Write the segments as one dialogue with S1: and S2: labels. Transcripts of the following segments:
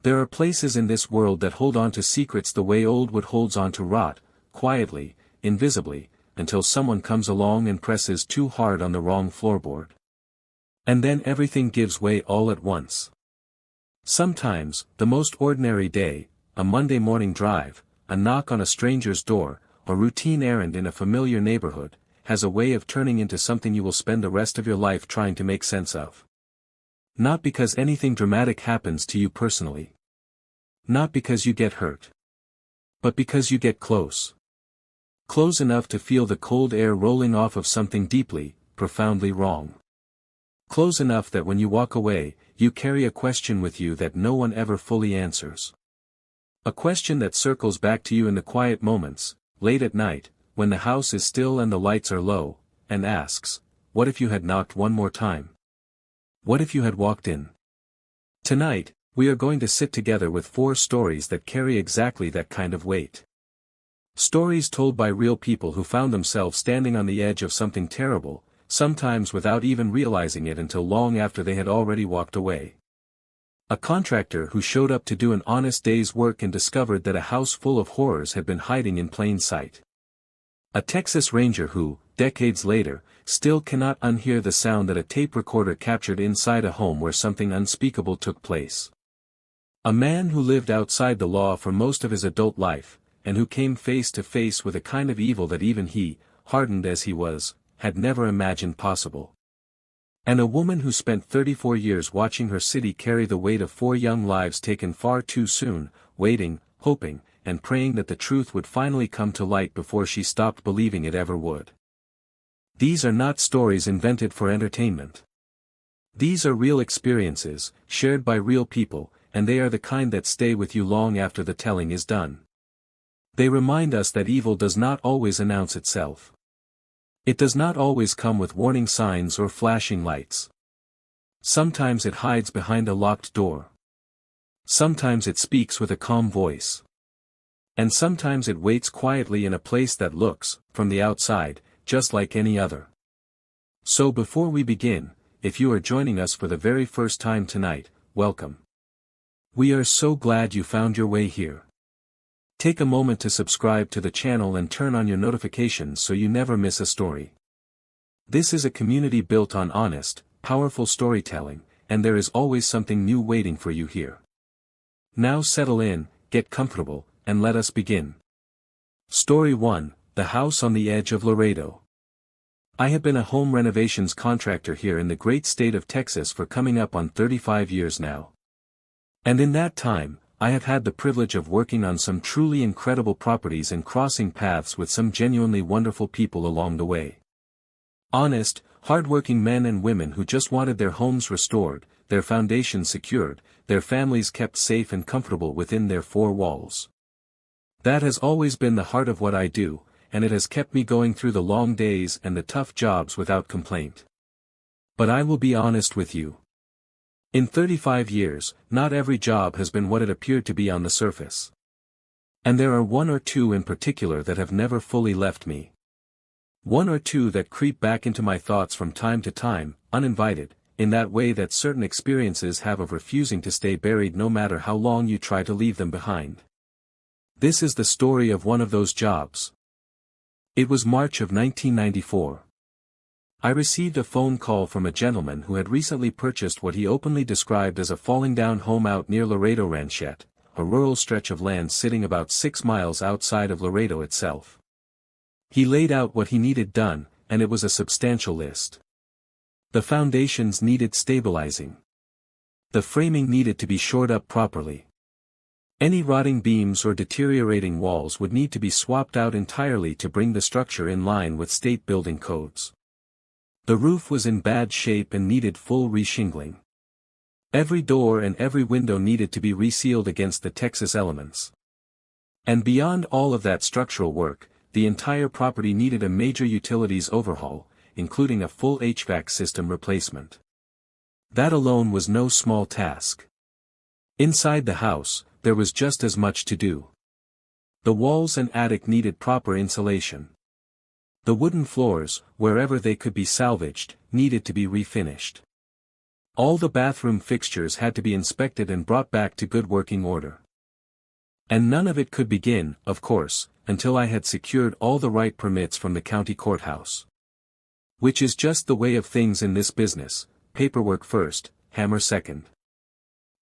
S1: There are places in this world that hold on to secrets the way old wood holds on to rot, quietly, invisibly, until someone comes along and presses too hard on the wrong floorboard. And then everything gives way all at once. Sometimes, the most ordinary day, a Monday morning drive, a knock on a stranger's door, a routine errand in a familiar neighborhood, has a way of turning into something you will spend the rest of your life trying to make sense of. Not because anything dramatic happens to you personally. Not because you get hurt. But because you get close. Close enough to feel the cold air rolling off of something deeply, profoundly wrong. Close enough that when you walk away, you carry a question with you that no one ever fully answers. A question that circles back to you in the quiet moments, late at night, when the house is still and the lights are low, and asks, what if you had knocked one more time? What if you had walked in? Tonight, we are going to sit together with 4 stories that carry exactly that kind of weight. Stories told by real people who found themselves standing on the edge of something terrible, sometimes without even realizing it until long after they had already walked away. A contractor who showed up to do an honest day's work and discovered that a house full of horrors had been hiding in plain sight. A Texas Ranger who, decades later, still cannot unhear the sound that a tape recorder captured inside a home where something unspeakable took place. A man who lived outside the law for most of his adult life, and who came face to face with a kind of evil that even he, hardened as he was, had never imagined possible. And a woman who spent 34 years watching her city carry the weight of 4 young lives taken far too soon, waiting, hoping, and praying that the truth would finally come to light before she stopped believing it ever would. These are not stories invented for entertainment. These are real experiences, shared by real people, and they are the kind that stay with you long after the telling is done. They remind us that evil does not always announce itself. It does not always come with warning signs or flashing lights. Sometimes it hides behind a locked door. Sometimes it speaks with a calm voice. And sometimes it waits quietly in a place that looks, from the outside, just like any other. So before we begin, if you are joining us for the very first time tonight, welcome. We are so glad you found your way here. Take a moment to subscribe to the channel and turn on your notifications so you never miss a story. This is a community built on honest, powerful storytelling, and there is always something new waiting for you here. Now settle in, get comfortable, and let us begin. Story 1, The House on the Edge of Laredo. I have been a home renovations contractor here in the great state of Texas for coming up on 35 years now. And in that time, I have had the privilege of working on some truly incredible properties and crossing paths with some genuinely wonderful people along the way. Honest, hardworking men and women who just wanted their homes restored, their foundations secured, their families kept safe and comfortable within their 4 walls. That has always been the heart of what I do, and it has kept me going through the long days and the tough jobs without complaint. But I will be honest with you. In 35 years, not every job has been what it appeared to be on the surface. And there are 1 or 2 in particular that have never fully left me. 1 or 2 that creep back into my thoughts from time to time, uninvited, in that way that certain experiences have of refusing to stay buried no matter how long you try to leave them behind. This is the story of one of those jobs. It was March of 1994. I received a phone call from a gentleman who had recently purchased what he openly described as a falling-down home out near Laredo Ranchette, a rural stretch of land sitting about 6 miles outside of Laredo itself. He laid out what he needed done, and it was a substantial list. The foundations needed stabilizing. The framing needed to be shored up properly. Any rotting beams or deteriorating walls would need to be swapped out entirely to bring the structure in line with state building codes. The roof was in bad shape and needed full reshingling. Every door and every window needed to be resealed against the Texas elements. And beyond all of that structural work, the entire property needed a major utilities overhaul, including a full HVAC system replacement. That alone was no small task. Inside the house, there was just as much to do. The walls and attic needed proper insulation. The wooden floors, wherever they could be salvaged, needed to be refinished. All the bathroom fixtures had to be inspected and brought back to good working order. And none of it could begin, of course, until I had secured all the right permits from the county courthouse. Which is just the way of things in this business: paperwork first, hammer second.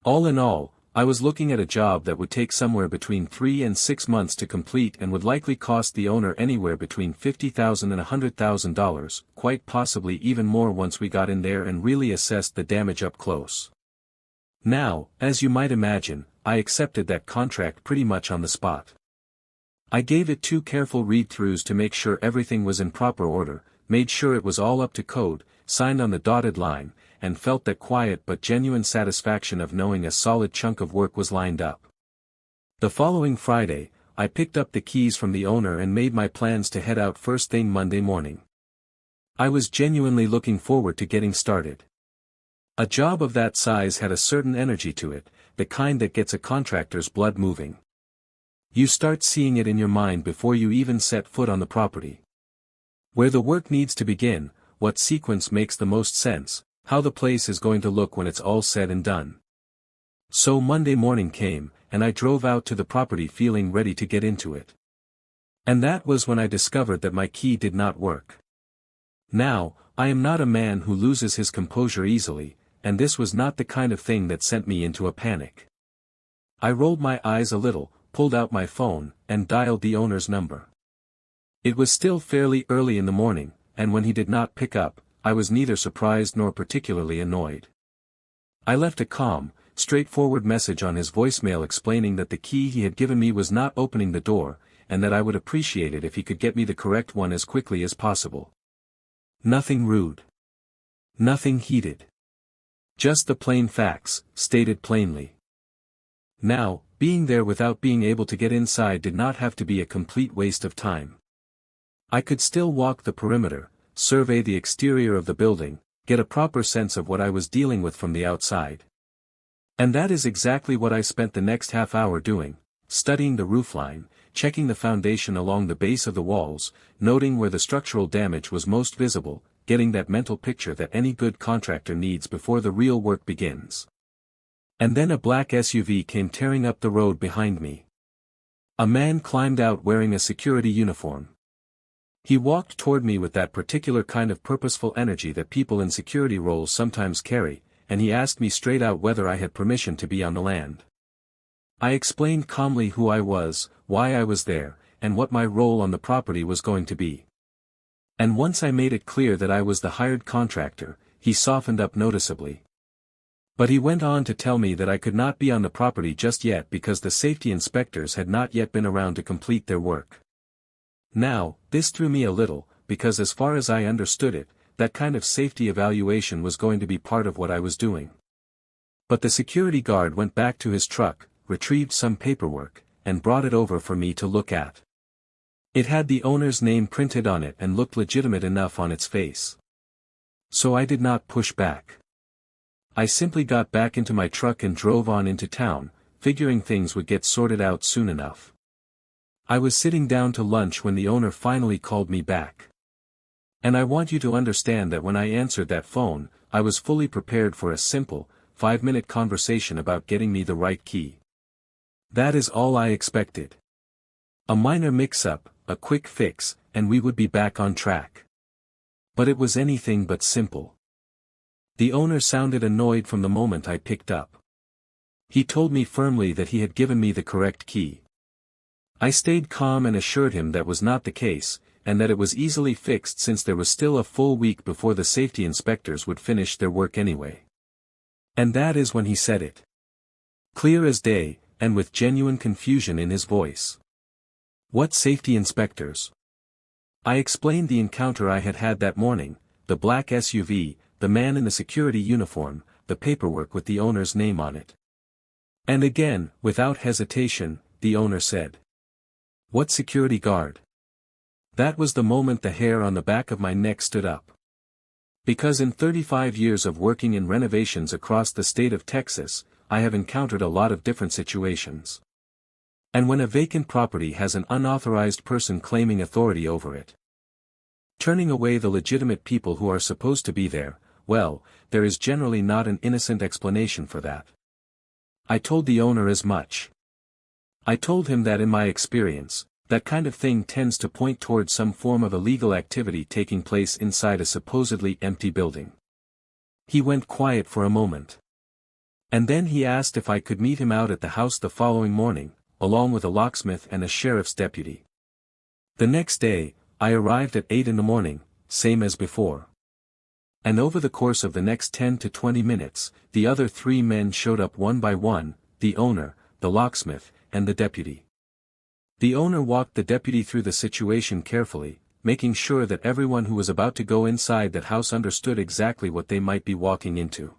S1: All in all, I was looking at a job that would take somewhere between 3 and 6 months to complete and would likely cost the owner anywhere between $50,000 and $100,000, quite possibly even more once we got in there and really assessed the damage up close. Now, as you might imagine, I accepted that contract pretty much on the spot. I gave it 2 careful read-throughs to make sure everything was in proper order, made sure it was all up to code, signed on the dotted line, and felt that quiet but genuine satisfaction of knowing a solid chunk of work was lined up. The following Friday, I picked up the keys from the owner and made my plans to head out first thing Monday morning. I was genuinely looking forward to getting started. A job of that size had a certain energy to it, the kind that gets a contractor's blood moving. You start seeing it in your mind before you even set foot on the property. Where the work needs to begin, what sequence makes the most sense, how the place is going to look when it's all said and done. So Monday morning came, and I drove out to the property feeling ready to get into it. And that was when I discovered that my key did not work. Now, I am not a man who loses his composure easily, and this was not the kind of thing that sent me into a panic. I rolled my eyes a little, pulled out my phone, and dialed the owner's number. It was still fairly early in the morning, and when he did not pick up, I was neither surprised nor particularly annoyed. I left a calm, straightforward message on his voicemail explaining that the key he had given me was not opening the door, and that I would appreciate it if he could get me the correct one as quickly as possible. Nothing rude. Nothing heated. Just the plain facts, stated plainly. Now, being there without being able to get inside did not have to be a complete waste of time. I could still walk the perimeter, survey the exterior of the building, get a proper sense of what I was dealing with from the outside. And that is exactly what I spent the next half hour doing, studying the roofline, checking the foundation along the base of the walls, noting where the structural damage was most visible, getting that mental picture that any good contractor needs before the real work begins. And then a black SUV came tearing up the road behind me. A man climbed out wearing a security uniform. He walked toward me with that particular kind of purposeful energy that people in security roles sometimes carry, and he asked me straight out whether I had permission to be on the land. I explained calmly who I was, why I was there, and what my role on the property was going to be. And once I made it clear that I was the hired contractor, he softened up noticeably. But he went on to tell me that I could not be on the property just yet because the safety inspectors had not yet been around to complete their work. Now, this threw me a little, because as far as I understood it, that kind of safety evaluation was going to be part of what I was doing. But the security guard went back to his truck, retrieved some paperwork, and brought it over for me to look at. It had the owner's name printed on it and looked legitimate enough on its face. So I did not push back. I simply got back into my truck and drove on into town, figuring things would get sorted out soon enough. I was sitting down to lunch when the owner finally called me back. And I want you to understand that when I answered that phone, I was fully prepared for a simple, 5-minute conversation about getting me the right key. That is all I expected. A minor mix-up, a quick fix, and we would be back on track. But it was anything but simple. The owner sounded annoyed from the moment I picked up. He told me firmly that he had given me the correct key. I stayed calm and assured him that was not the case, and that it was easily fixed since there was still a full week before the safety inspectors would finish their work anyway. And that is when he said it. Clear as day, and with genuine confusion in his voice. What safety inspectors? I explained the encounter I had had that morning, the black SUV, the man in the security uniform, the paperwork with the owner's name on it. And again, without hesitation, the owner said, "What security guard?" That was the moment the hair on the back of my neck stood up. Because in 35 years of working in renovations across the state of Texas, I have encountered a lot of different situations. And when a vacant property has an unauthorized person claiming authority over it, turning away the legitimate people who are supposed to be there, well, there is generally not an innocent explanation for that. I told the owner as much. I told him that in my experience, that kind of thing tends to point towards some form of illegal activity taking place inside a supposedly empty building. He went quiet for a moment. And then he asked if I could meet him out at the house the following morning, along with a locksmith and a sheriff's deputy. The next day, I arrived at 8 in the morning, same as before. And over the course of the next 10 to 20 minutes, the other 3 men showed up one by one, the owner, the locksmith, and the deputy. The owner walked the deputy through the situation carefully, making sure that everyone who was about to go inside that house understood exactly what they might be walking into.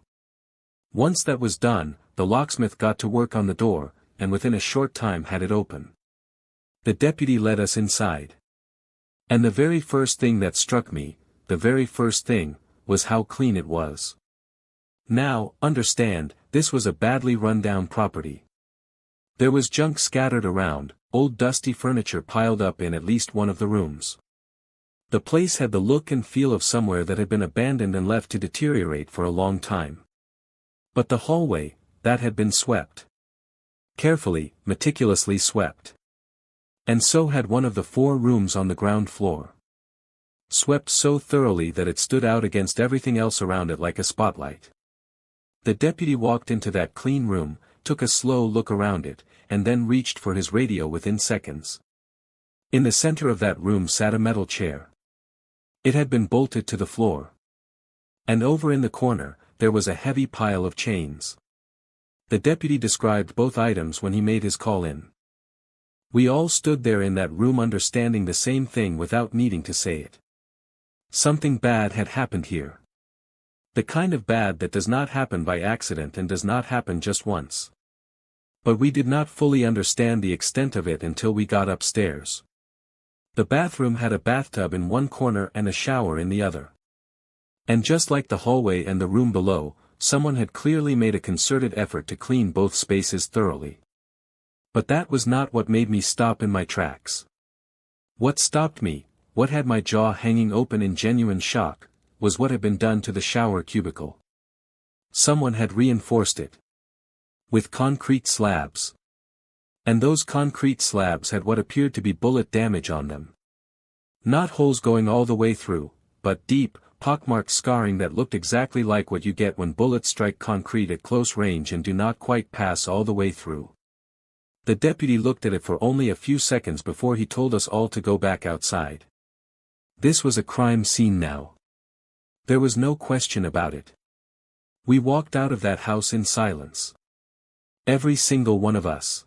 S1: Once that was done, the locksmith got to work on the door, and within a short time had it open. The deputy led us inside. And the very first thing that struck me, the very first thing, was how clean it was. Now, understand, this was a badly run-down property. There was junk scattered around, old dusty furniture piled up in at least one of the rooms. The place had the look and feel of somewhere that had been abandoned and left to deteriorate for a long time. But the hallway, that had been swept. Carefully, meticulously swept. And so had one of the 4 rooms on the ground floor. Swept so thoroughly that it stood out against everything else around it like a spotlight. The deputy walked into that clean room, took a slow look around it, and then reached for his radio within seconds. In the center of that room sat a metal chair. It had been bolted to the floor. And over in the corner, there was a heavy pile of chains. The deputy described both items when he made his call in. We all stood there in that room understanding the same thing without needing to say it. Something bad had happened here. The kind of bad that does not happen by accident and does not happen just once. But we did not fully understand the extent of it until we got upstairs. The bathroom had a bathtub in one corner and a shower in the other. And just like the hallway and the room below, someone had clearly made a concerted effort to clean both spaces thoroughly. But that was not what made me stop in my tracks. What stopped me, what had my jaw hanging open in genuine shock, was what had been done to the shower cubicle. Someone had reinforced it with concrete slabs. And those concrete slabs had what appeared to be bullet damage on them. Not holes going all the way through, but deep, pockmarked scarring that looked exactly like what you get when bullets strike concrete at close range and do not quite pass all the way through. The deputy looked at it for only a few seconds before he told us all to go back outside. This was a crime scene now. There was no question about it. We walked out of that house in silence. Every single one of us.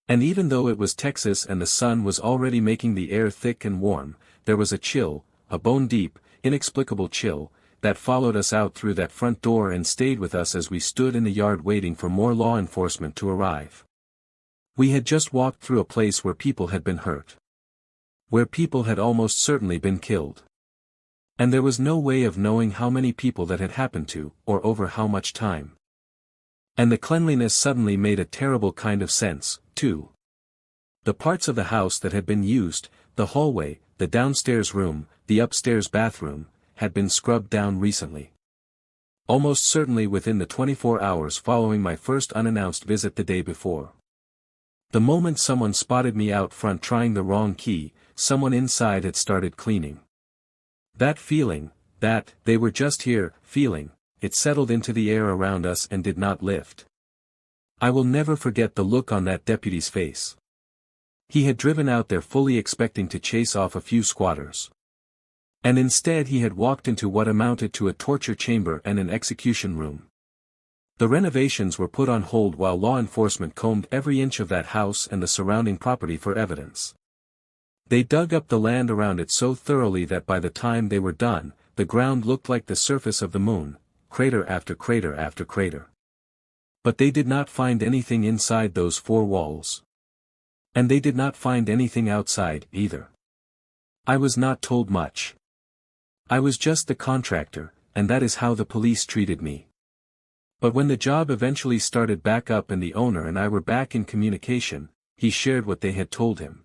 S1: And even though it was Texas and the sun was already making the air thick and warm, there was a chill, a bone-deep, inexplicable chill, that followed us out through that front door and stayed with us as we stood in the yard waiting for more law enforcement to arrive. We had just walked through a place where people had been hurt. Where people had almost certainly been killed. And there was no way of knowing how many people that had happened to, or over how much time. And the cleanliness suddenly made a terrible kind of sense, too. The parts of the house that had been used, the hallway, the downstairs room, the upstairs bathroom, had been scrubbed down recently. Almost certainly within the 24 hours following my first unannounced visit the day before. The moment someone spotted me out front trying the wrong key, someone inside had started cleaning. That feeling, that they were just here, feeling, it settled into the air around us and did not lift. I will never forget the look on that deputy's face. He had driven out there fully expecting to chase off a few squatters. And instead he had walked into what amounted to a torture chamber and an execution room. The renovations were put on hold while law enforcement combed every inch of that house and the surrounding property for evidence. They dug up the land around it so thoroughly that by the time they were done, the ground looked like the surface of the moon, crater after crater after crater. But they did not find anything inside those 4 walls. And they did not find anything outside, either. I was not told much. I was just the contractor, and that is how the police treated me. But when the job eventually started back up and the owner and I were back in communication, he shared what they had told him.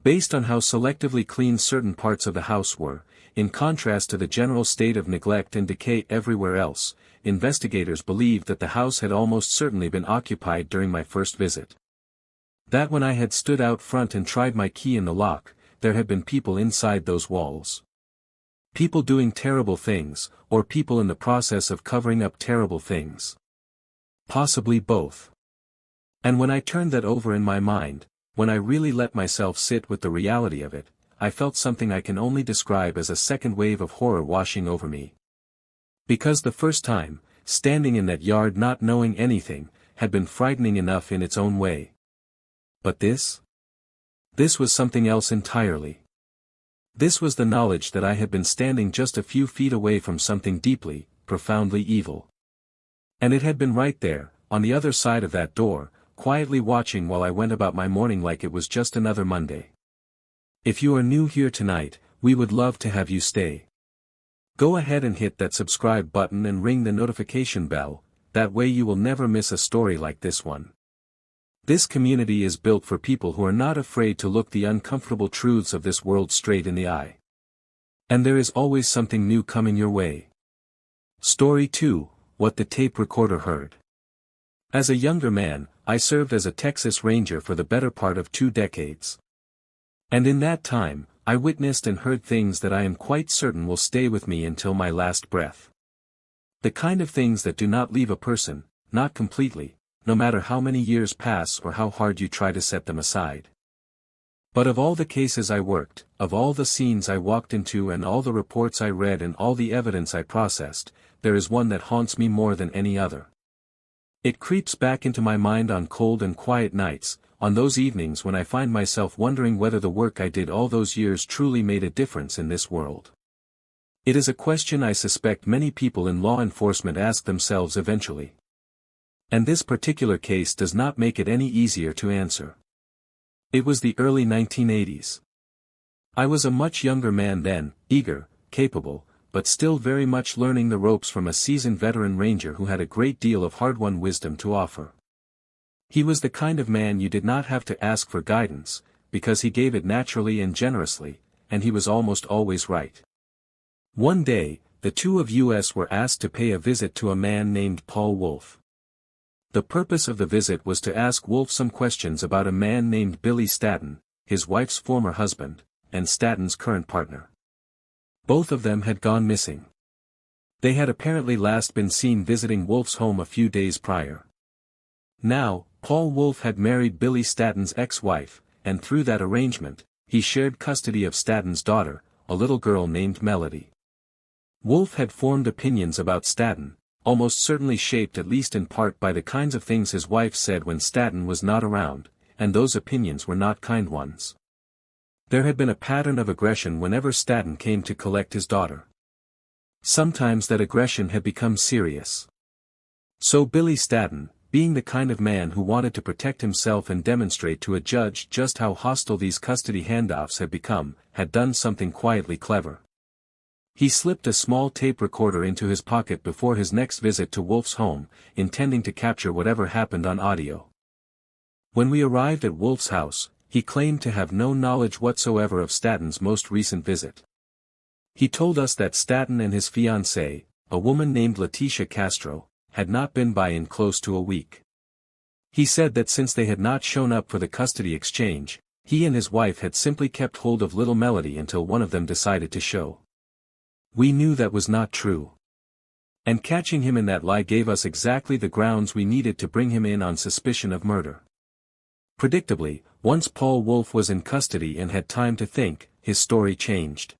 S1: Based on how selectively clean certain parts of the house were, In contrast to the general state of neglect and decay everywhere else, investigators believed that the house had almost certainly been occupied during my first visit. That when I had stood out front and tried my key in the lock, there had been people inside those walls. People doing terrible things, or people in the process of covering up terrible things. Possibly both. And when I turned that over in my mind, when I really let myself sit with the reality of it, I felt something I can only describe as a second wave of horror washing over me. Because the first time, standing in that yard not knowing anything, had been frightening enough in its own way. But this? This was something else entirely. This was the knowledge that I had been standing just a few feet away from something deeply, profoundly evil. And it had been right there, on the other side of that door, quietly watching while I went about my morning like it was just another Monday. If you are new here tonight, we would love to have you stay. Go ahead and hit that subscribe button and ring the notification bell, that way you will never miss a story like this one. This community is built for people who are not afraid to look the uncomfortable truths of this world straight in the eye. And there is always something new coming your way. Story 2, What the Tape Recorder Heard. As a younger man, I served as a Texas Ranger for the better part of 2 decades. And in that time, I witnessed and heard things that I am quite certain will stay with me until my last breath. The kind of things that do not leave a person, not completely, no matter how many years pass or how hard you try to set them aside. But of all the cases I worked, of all the scenes I walked into and all the reports I read and all the evidence I processed, there is one that haunts me more than any other. It creeps back into my mind on cold and quiet nights, on those evenings when I find myself wondering whether the work I did all those years truly made a difference in this world. It is a question I suspect many people in law enforcement ask themselves eventually. And this particular case does not make it any easier to answer. It was the early 1980s. I was a much younger man then, eager, capable, but still very much learning the ropes from a seasoned veteran ranger who had a great deal of hard-won wisdom to offer. He was the kind of man you did not have to ask for guidance, because he gave it naturally and generously, and he was almost always right. One day, the two of us were asked to pay a visit to a man named Paul Wolf. The purpose of the visit was to ask Wolf some questions about a man named Billy Staton, his wife's former husband, and Staton's current partner. Both of them had gone missing. They had apparently last been seen visiting Wolf's home a few days prior. Now, Paul Wolf had married Billy Staton's ex-wife, and through that arrangement, he shared custody of Staton's daughter, a little girl named Melody. Wolf had formed opinions about Staton, almost certainly shaped at least in part by the kinds of things his wife said when Staton was not around, and those opinions were not kind ones. There had been a pattern of aggression whenever Staton came to collect his daughter. Sometimes that aggression had become serious. So Billy Staton, being the kind of man who wanted to protect himself and demonstrate to a judge just how hostile these custody handoffs had become, had done something quietly clever. He slipped a small tape recorder into his pocket before his next visit to Wolf's home, intending to capture whatever happened on audio. When we arrived at Wolf's house, he claimed to have no knowledge whatsoever of Staton's most recent visit. He told us that Staton and his fiancée, a woman named Letitia Castro, had not been by in close to a week. He said that since they had not shown up for the custody exchange, he and his wife had simply kept hold of little Melody until one of them decided to show. We knew that was not true. And catching him in that lie gave us exactly the grounds we needed to bring him in on suspicion of murder. Predictably, once Paul Wolf was in custody and had time to think, his story changed.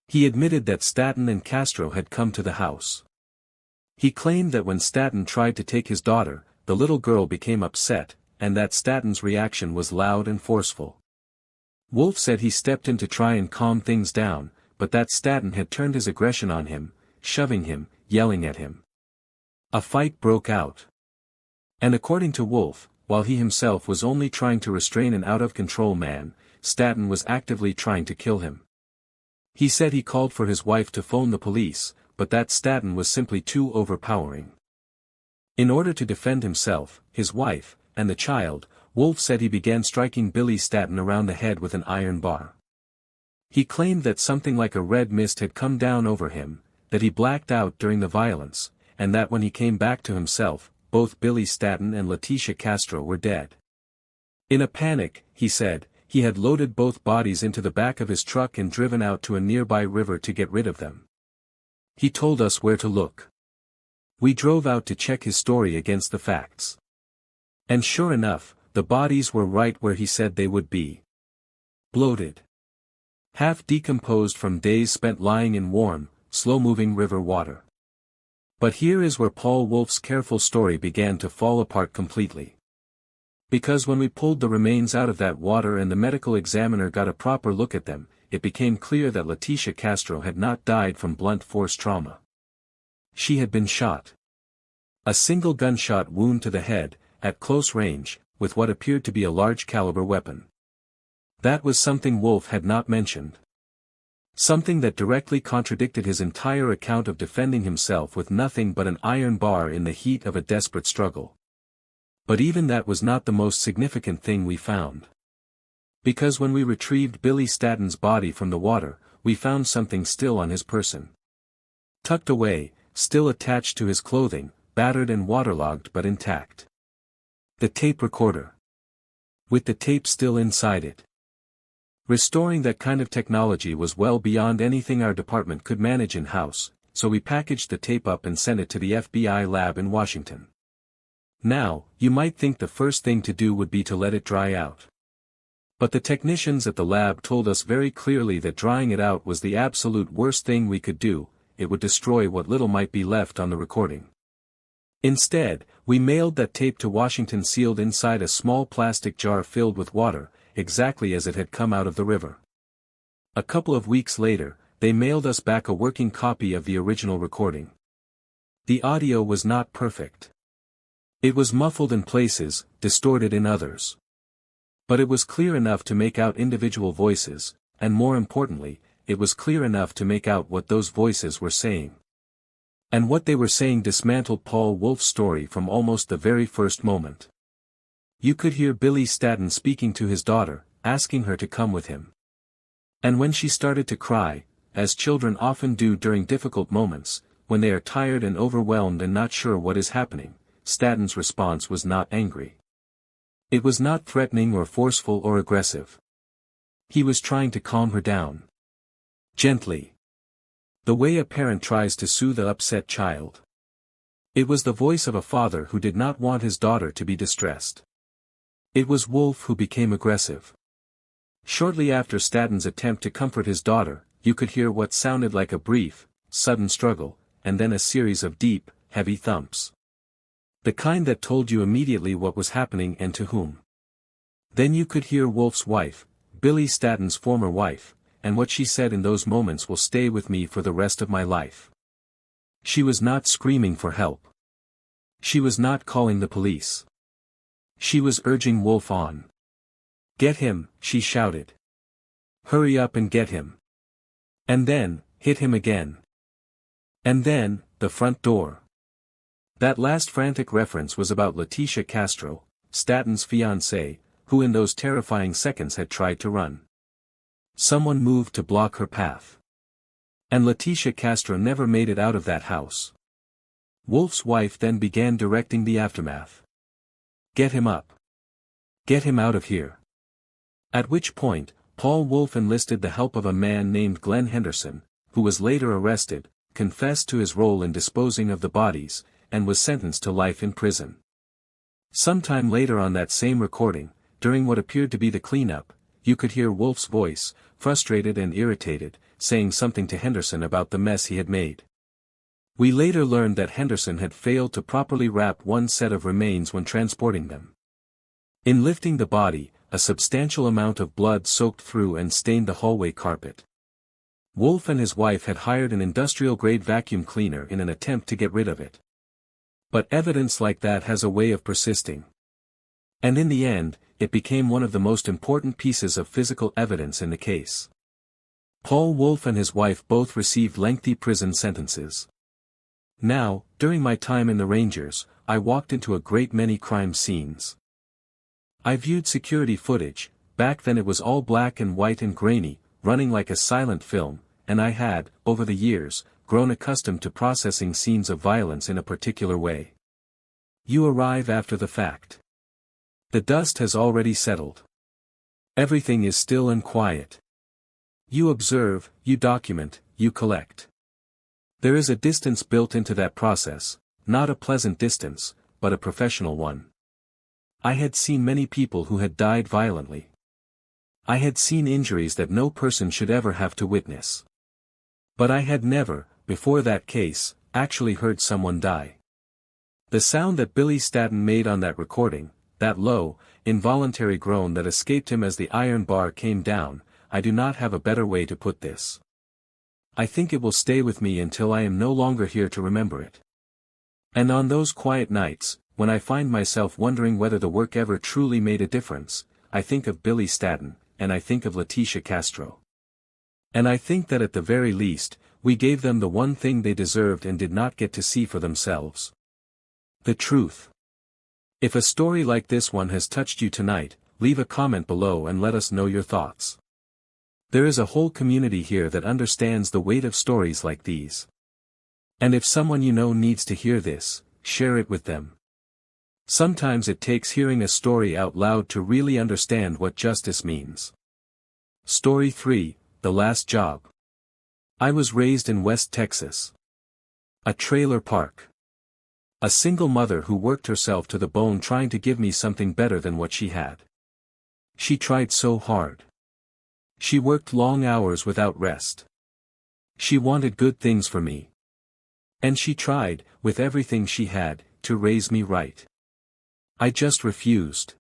S1: He admitted that Staton and Castro had come to the house. He claimed that when Staton tried to take his daughter, the little girl became upset, and that Staton's reaction was loud and forceful. Wolf said he stepped in to try and calm things down, but that Staton had turned his aggression on him, shoving him, yelling at him. A fight broke out. And according to Wolf, while he himself was only trying to restrain an out-of-control man, Staton was actively trying to kill him. He said he called for his wife to phone the police, but that Staton was simply too overpowering. In order to defend himself, his wife, and the child, Wolf said he began striking Billy Staton around the head with an iron bar. He claimed that something like a red mist had come down over him, that he blacked out during the violence, and that when he came back to himself, both Billy Staton and Letitia Castro were dead. In a panic, he said, he had loaded both bodies into the back of his truck and driven out to a nearby river to get rid of them. He told us where to look. We drove out to check his story against the facts. And sure enough, the bodies were right where he said they would be. Bloated. Half decomposed from days spent lying in warm, slow-moving river water. But here is where Paul Wolf's careful story began to fall apart completely. Because when we pulled the remains out of that water and the medical examiner got a proper look at them, it became clear that Letitia Castro had not died from blunt force trauma. She had been shot. A single gunshot wound to the head, at close range, with what appeared to be a large caliber weapon. That was something Wolf had not mentioned. Something that directly contradicted his entire account of defending himself with nothing but an iron bar in the heat of a desperate struggle. But even that was not the most significant thing we found. Because when we retrieved Billy Staton's body from the water, we found something still on his person. Tucked away, still attached to his clothing, battered and waterlogged but intact. The tape recorder. With the tape still inside it. Restoring that kind of technology was well beyond anything our department could manage in-house, so we packaged the tape up and sent it to the FBI lab in Washington. Now, you might think the first thing to do would be to let it dry out. But the technicians at the lab told us very clearly that drying it out was the absolute worst thing we could do, it would destroy what little might be left on the recording. Instead, we mailed that tape to Washington sealed inside a small plastic jar filled with water, exactly as it had come out of the river. A couple of weeks later, they mailed us back a working copy of the original recording. The audio was not perfect. It was muffled in places, distorted in others. But it was clear enough to make out individual voices, and more importantly, it was clear enough to make out what those voices were saying. And what they were saying dismantled Paul Wolf's story from almost the very first moment. You could hear Billy Staton speaking to his daughter, asking her to come with him. And when she started to cry, as children often do during difficult moments, when they are tired and overwhelmed and not sure what is happening, Staton's response was not angry. It was not threatening or forceful or aggressive. He was trying to calm her down. Gently. The way a parent tries to soothe an upset child. It was the voice of a father who did not want his daughter to be distressed. It was Wolf who became aggressive. Shortly after Staton's attempt to comfort his daughter, you could hear what sounded like a brief, sudden struggle, and then a series of deep, heavy thumps. The kind that told you immediately what was happening and to whom. Then you could hear Wolf's wife, Billy Staton's former wife, and what she said in those moments will stay with me for the rest of my life. She was not screaming for help. She was not calling the police. She was urging Wolf on. Get him, she shouted. Hurry up and get him. And then, hit him again. And then, the front door. That last frantic reference was about Letitia Castro, Staton's fiancée, who in those terrifying seconds had tried to run. Someone moved to block her path. And Letitia Castro never made it out of that house. Wolf's wife then began directing the aftermath. Get him up. Get him out of here. At which point, Paul Wolf enlisted the help of a man named Glenn Henderson, who was later arrested, confessed to his role in disposing of the bodies, and was sentenced to life in prison. Sometime later on that same recording, during what appeared to be the cleanup, you could hear Wolf's voice, frustrated and irritated, saying something to Henderson about the mess he had made. We later learned that Henderson had failed to properly wrap one set of remains when transporting them. In lifting the body, a substantial amount of blood soaked through and stained the hallway carpet. Wolf and his wife had hired an industrial-grade vacuum cleaner in an attempt to get rid of it. But evidence like that has a way of persisting. And in the end, it became one of the most important pieces of physical evidence in the case. Paul Wolf and his wife both received lengthy prison sentences. Now, during my time in the Rangers, I walked into a great many crime scenes. I viewed security footage, back then it was all black and white and grainy, running like a silent film, and I had, over the years, grown accustomed to processing scenes of violence in a particular way. You arrive after the fact. The dust has already settled. Everything is still and quiet. You observe, you document, you collect. There is a distance built into that process, not a pleasant distance, but a professional one. I had seen many people who had died violently. I had seen injuries that no person should ever have to witness. But I had never, before that case, actually heard someone die. The sound that Billy Staton made on that recording, that low, involuntary groan that escaped him as the iron bar came down, I do not have a better way to put this. I think it will stay with me until I am no longer here to remember it. And on those quiet nights, when I find myself wondering whether the work ever truly made a difference, I think of Billy Staton, and I think of Leticia Castro. And I think that at the very least, we gave them the one thing they deserved and did not get to see for themselves. The truth. If a story like this one has touched you tonight, leave a comment below and let us know your thoughts. There is a whole community here that understands the weight of stories like these. And if someone you know needs to hear this, share it with them. Sometimes it takes hearing a story out loud to really understand what justice means. Story 3, The Last Job. I was raised in West Texas. A trailer park. A single mother who worked herself to the bone trying to give me something better than what she had. She tried so hard. She worked long hours without rest. She wanted good things for me. And she tried, with everything she had, to raise me right. I just refused.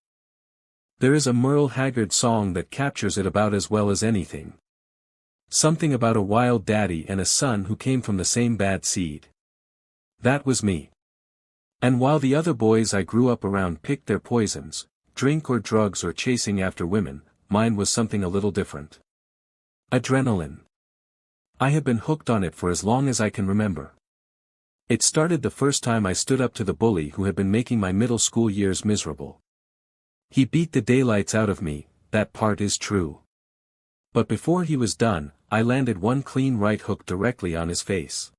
S1: There is a Merle Haggard song that captures it about as well as anything. Something about a wild daddy and a son who came from the same bad seed. That was me. And while the other boys I grew up around picked their poisons, drink or drugs or chasing after women, mine was something a little different. Adrenaline. I have been hooked on it for as long as I can remember. It started the first time I stood up to the bully who had been making my middle school years miserable. He beat the daylights out of me, that part is true. But before he was done, I landed one clean right hook directly on his face.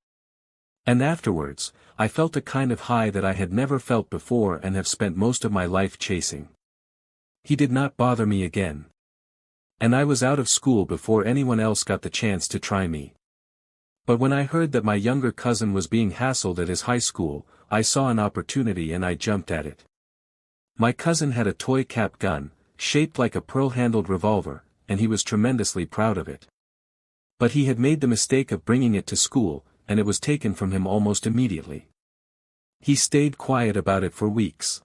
S1: And afterwards, I felt a kind of high that I had never felt before and have spent most of my life chasing. He did not bother me again. And I was out of school before anyone else got the chance to try me. But when I heard that my younger cousin was being hassled at his high school, I saw an opportunity and I jumped at it. My cousin had a toy cap gun, shaped like a pearl-handled revolver, and he was tremendously proud of it. But he had made the mistake of bringing it to school, and it was taken from him almost immediately. He stayed quiet about it for weeks.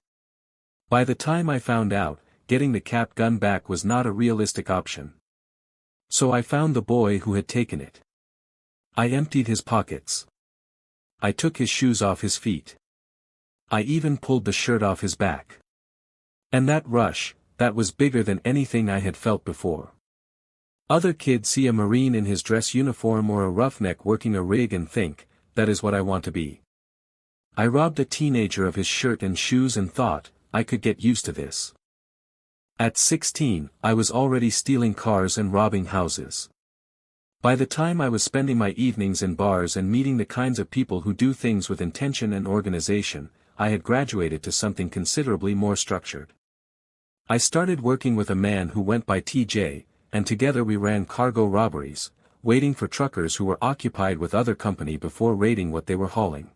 S1: By the time I found out, getting the cap gun back was not a realistic option. So I found the boy who had taken it. I emptied his pockets. I took his shoes off his feet. I even pulled the shirt off his back. And that rush, that was bigger than anything I had felt before. Other kids see a Marine in his dress uniform or a roughneck working a rig and think, that is what I want to be. I robbed a teenager of his shirt and shoes and thought, I could get used to this. At 16, I was already stealing cars and robbing houses. By the time I was spending my evenings in bars and meeting the kinds of people who do things with intention and organization, I had graduated to something considerably more structured. I started working with a man who went by TJ, and together we ran cargo robberies, waiting for truckers who were occupied with other company before raiding what they were hauling.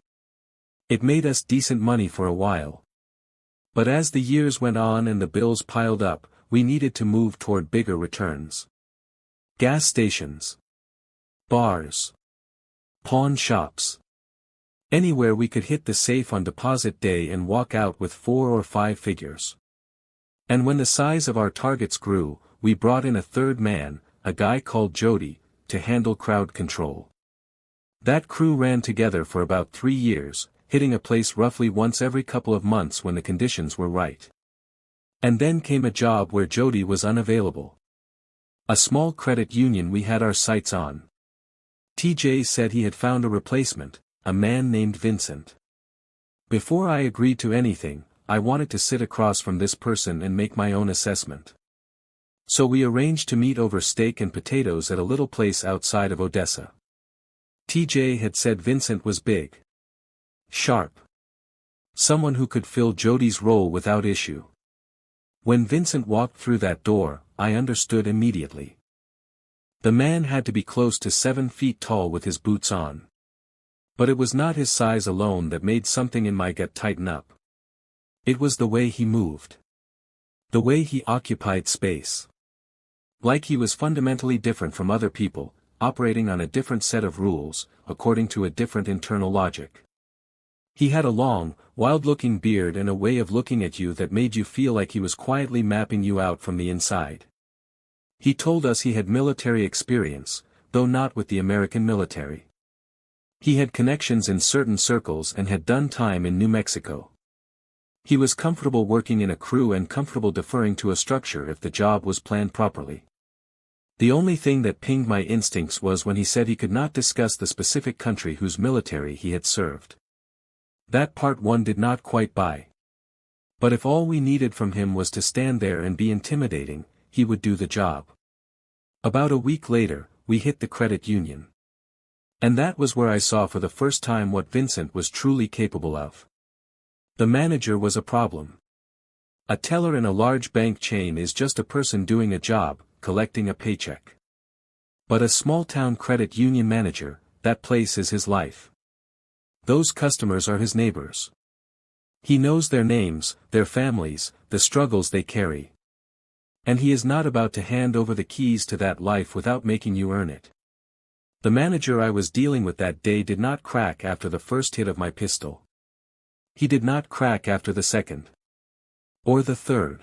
S1: It made us decent money for a while. But as the years went on and the bills piled up, we needed to move toward bigger returns. Gas stations. Bars. Pawn shops. Anywhere we could hit the safe on deposit day and walk out with 4 or 5 figures. And when the size of our targets grew, we brought in a third man, a guy called Jody, to handle crowd control. That crew ran together for about 3 years, hitting a place roughly once every couple of months when the conditions were right. And then came a job where Jody was unavailable. A small credit union we had our sights on. TJ said he had found a replacement, a man named Vincent. Before I agreed to anything, I wanted to sit across from this person and make my own assessment. So we arranged to meet over steak and potatoes at a little place outside of Odessa. TJ had said Vincent was big. Sharp. Someone who could fill Jody's role without issue. When Vincent walked through that door, I understood immediately. The man had to be close to 7 feet tall with his boots on. But it was not his size alone that made something in my gut tighten up. It was the way he moved. The way he occupied space. Like he was fundamentally different from other people, operating on a different set of rules, according to a different internal logic. He had a long, wild-looking beard and a way of looking at you that made you feel like he was quietly mapping you out from the inside. He told us he had military experience, though not with the American military. He had connections in certain circles and had done time in New Mexico. He was comfortable working in a crew and comfortable deferring to a structure if the job was planned properly. The only thing that pinged my instincts was when he said he could not discuss the specific country whose military he had served. That part one did not quite buy. But if all we needed from him was to stand there and be intimidating, he would do the job. About a week later, we hit the credit union. And that was where I saw for the first time what Vincent was truly capable of. The manager was a problem. A teller in a large bank chain is just a person doing a job, collecting a paycheck. But a small-town credit union manager, that place is his life. Those customers are his neighbors. He knows their names, their families, the struggles they carry. And he is not about to hand over the keys to that life without making you earn it. The manager I was dealing with that day did not crack after the first hit of my pistol. He did not crack after the second. Or the third.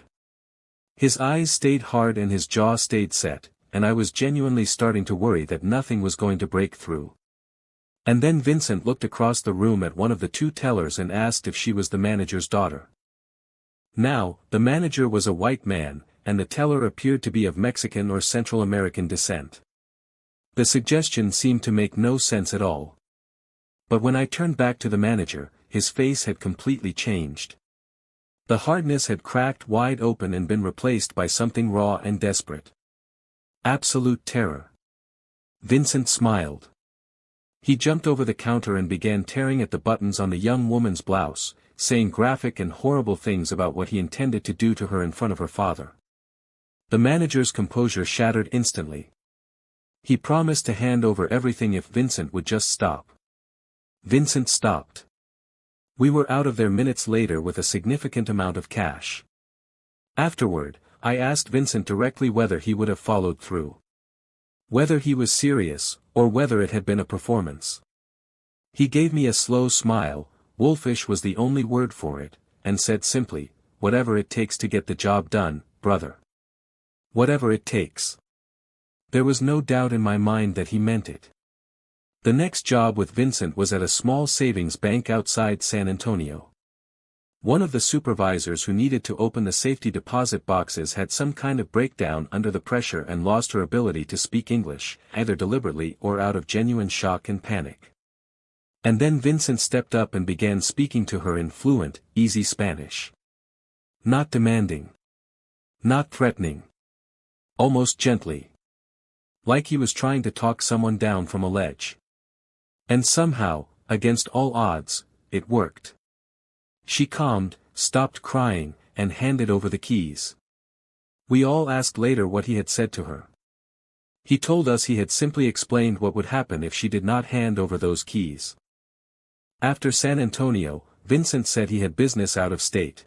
S1: His eyes stayed hard and his jaw stayed set, and I was genuinely starting to worry that nothing was going to break through. And then Vincent looked across the room at one of the two tellers and asked if she was the manager's daughter. Now, the manager was a white man, and the teller appeared to be of Mexican or Central American descent. The suggestion seemed to make no sense at all. But when I turned back to the manager, his face had completely changed. The hardness had cracked wide open and been replaced by something raw and desperate. Absolute terror. Vincent smiled. He jumped over the counter and began tearing at the buttons on the young woman's blouse, saying graphic and horrible things about what he intended to do to her in front of her father. The manager's composure shattered instantly. He promised to hand over everything if Vincent would just stop. Vincent stopped. We were out of there minutes later with a significant amount of cash. Afterward, I asked Vincent directly whether he would have followed through. Whether he was serious, or whether it had been a performance. He gave me a slow smile, wolfish was the only word for it, and said simply, "Whatever it takes to get the job done, brother. Whatever it takes." There was no doubt in my mind that he meant it. The next job with Vincent was at a small savings bank outside San Antonio. One of the supervisors who needed to open the safety deposit boxes had some kind of breakdown under the pressure and lost her ability to speak English, either deliberately or out of genuine shock and panic. And then Vincent stepped up and began speaking to her in fluent, easy Spanish. Not demanding. Not threatening. Almost gently. Like he was trying to talk someone down from a ledge. And somehow, against all odds, it worked. She calmed, stopped crying, and handed over the keys. We all asked later what he had said to her. He told us he had simply explained what would happen if she did not hand over those keys. After San Antonio, Vincent said he had business out of state.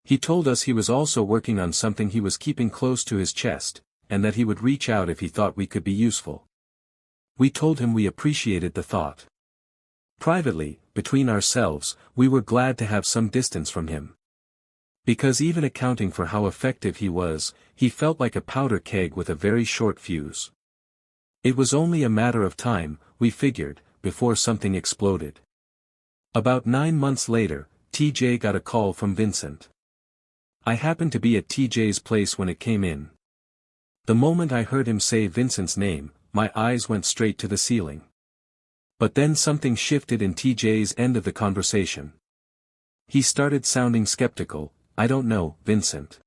S1: He told us he was also working on something he was keeping close to his chest, and that he would reach out if he thought we could be useful. We told him we appreciated the thought. Privately, between ourselves, we were glad to have some distance from him. Because even accounting for how effective he was, he felt like a powder keg with a very short fuse. It was only a matter of time, we figured, before something exploded. About 9 months later, TJ got a call from Vincent. I happened to be at TJ's place when it came in. The moment I heard him say Vincent's name, my eyes went straight to the ceiling. But then something shifted in TJ's end of the conversation. He started sounding skeptical. "I don't know, Vincent.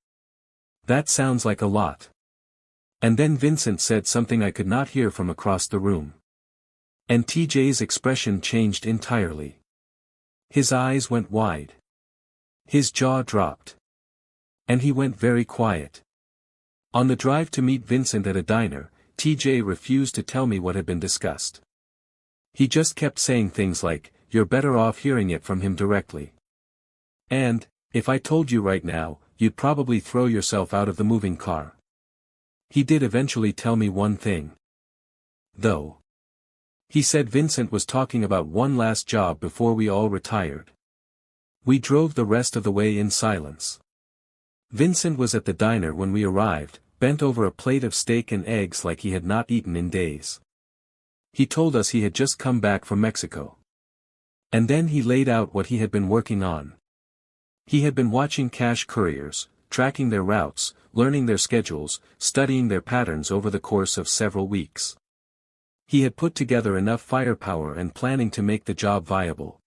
S1: That sounds like a lot." And then Vincent said something I could not hear from across the room. And TJ's expression changed entirely. His eyes went wide. His jaw dropped. And he went very quiet. On the drive to meet Vincent at a diner, TJ refused to tell me what had been discussed. He just kept saying things like, "You're better off hearing it from him directly." And, "If I told you right now, you'd probably throw yourself out of the moving car." He did eventually tell me one thing. Though. He said Vincent was talking about one last job before we all retired. We drove the rest of the way in silence. Vincent was at the diner when we arrived, bent over a plate of steak and eggs like he had not eaten in days. He told us he had just come back from Mexico. And then he laid out what he had been working on. He had been watching cash couriers, tracking their routes, learning their schedules, studying their patterns over the course of several weeks. He had put together enough firepower and planning to make the job viable.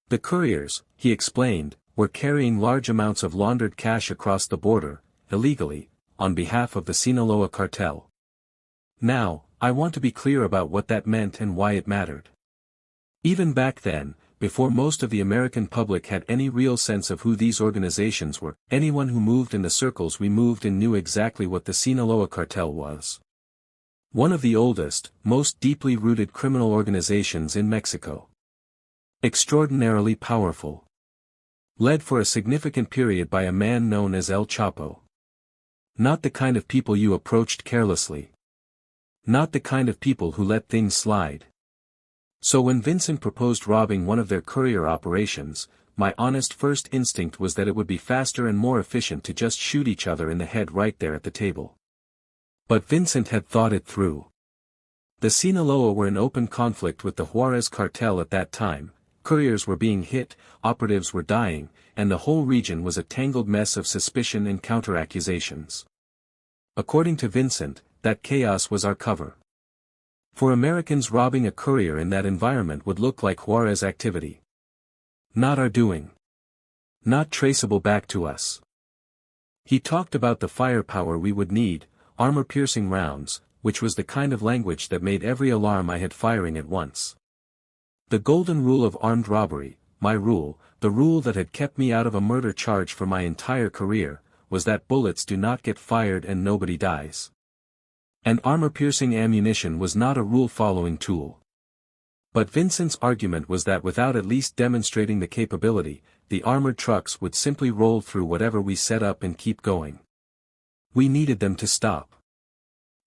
S1: The couriers, he explained, were carrying large amounts of laundered cash across the border, illegally, on behalf of the Sinaloa cartel. Now, I want to be clear about what that meant and why it mattered. Even back then, before most of the American public had any real sense of who these organizations were, anyone who moved in the circles we moved in knew exactly what the Sinaloa cartel was. One of the oldest, most deeply rooted criminal organizations in Mexico. Extraordinarily powerful. Led for a significant period by a man known as El Chapo. Not the kind of people you approached carelessly. Not the kind of people who let things slide. So when Vincent proposed robbing one of their courier operations, my honest first instinct was that it would be faster and more efficient to just shoot each other in the head right there at the table. But Vincent had thought it through. The Sinaloa were in open conflict with the Juarez cartel at that time, couriers were being hit, operatives were dying, and the whole region was a tangled mess of suspicion and counter-accusations. According to Vincent, that chaos was our cover. For Americans, robbing a courier in that environment would look like Juarez activity. Not our doing. Not traceable back to us. He talked about the firepower we would need, armor-piercing rounds, which was the kind of language that made every alarm I had firing at once. The golden rule of armed robbery, my rule, the rule that had kept me out of a murder charge for my entire career, was that bullets do not get fired and nobody dies. And armor-piercing ammunition was not a rule-following tool. But Vincent's argument was that without at least demonstrating the capability, the armored trucks would simply roll through whatever we set up and keep going. We needed them to stop.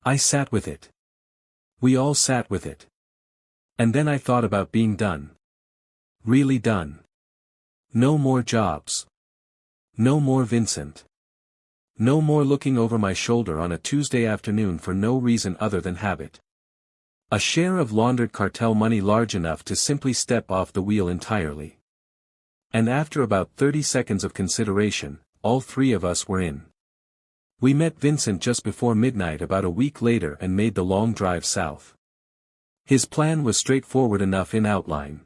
S1: I sat with it. We all sat with it. And then I thought about being done. Really done. No more jobs. No more Vincent. No more looking over my shoulder on a Tuesday afternoon for no reason other than habit. A share of laundered cartel money large enough to simply step off the wheel entirely. And after about 30 seconds of consideration, all three of us were in. We met Vincent just before midnight about a week later and made the long drive south. His plan was straightforward enough in outline.